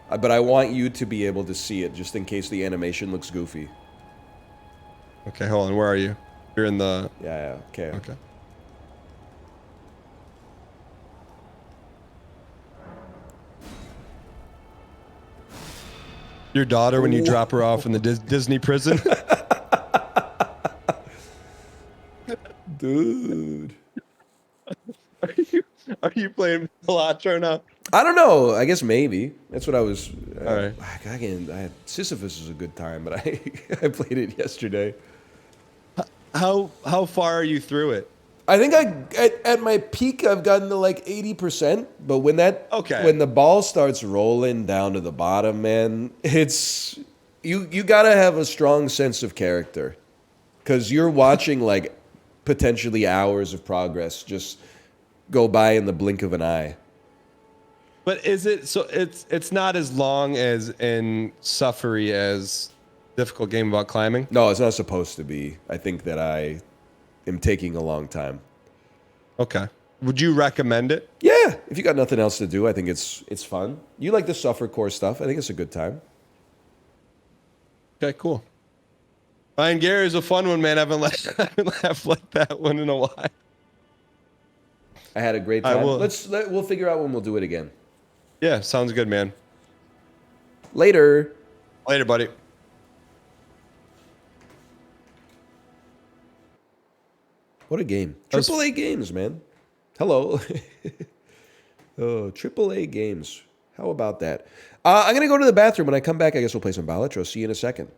But I want you to be able to see it, just in case the animation looks goofy. Okay, hold on. Where are you? You're in the. Yeah. Okay. Okay. Your daughter when you drop her off in the Disney prison. Dude. Are you playing Pilatra now? I don't know. I guess maybe. That's what I was. All right. Sisyphus is a good time, but I played it yesterday. How far are you through it? I think at my peak I've gotten to like 80%, but when the ball starts rolling down to the bottom, man, it's you gotta have a strong sense of character, because you're watching like potentially hours of progress just go by in the blink of an eye. But is it so? It's not as long as in Suffery as difficult game about climbing. No, it's not supposed to be. I think that I am taking a long time. Okay. Would you recommend it? Yeah, if you got nothing else to do, I think it's fun. You like the suffer core stuff? I think it's a good time. Okay, cool. Ryan Gary's a fun one, man. I haven't laughed like that one in a while. I had a great time. We'll figure out when we'll do it again. Yeah, sounds good, man. Later. Later, buddy. What a game. AAA games, man. Hello. Oh, AAA games. How about that? I'm going to go to the bathroom. When I come back, I guess we'll play some Balatro. See you in a second.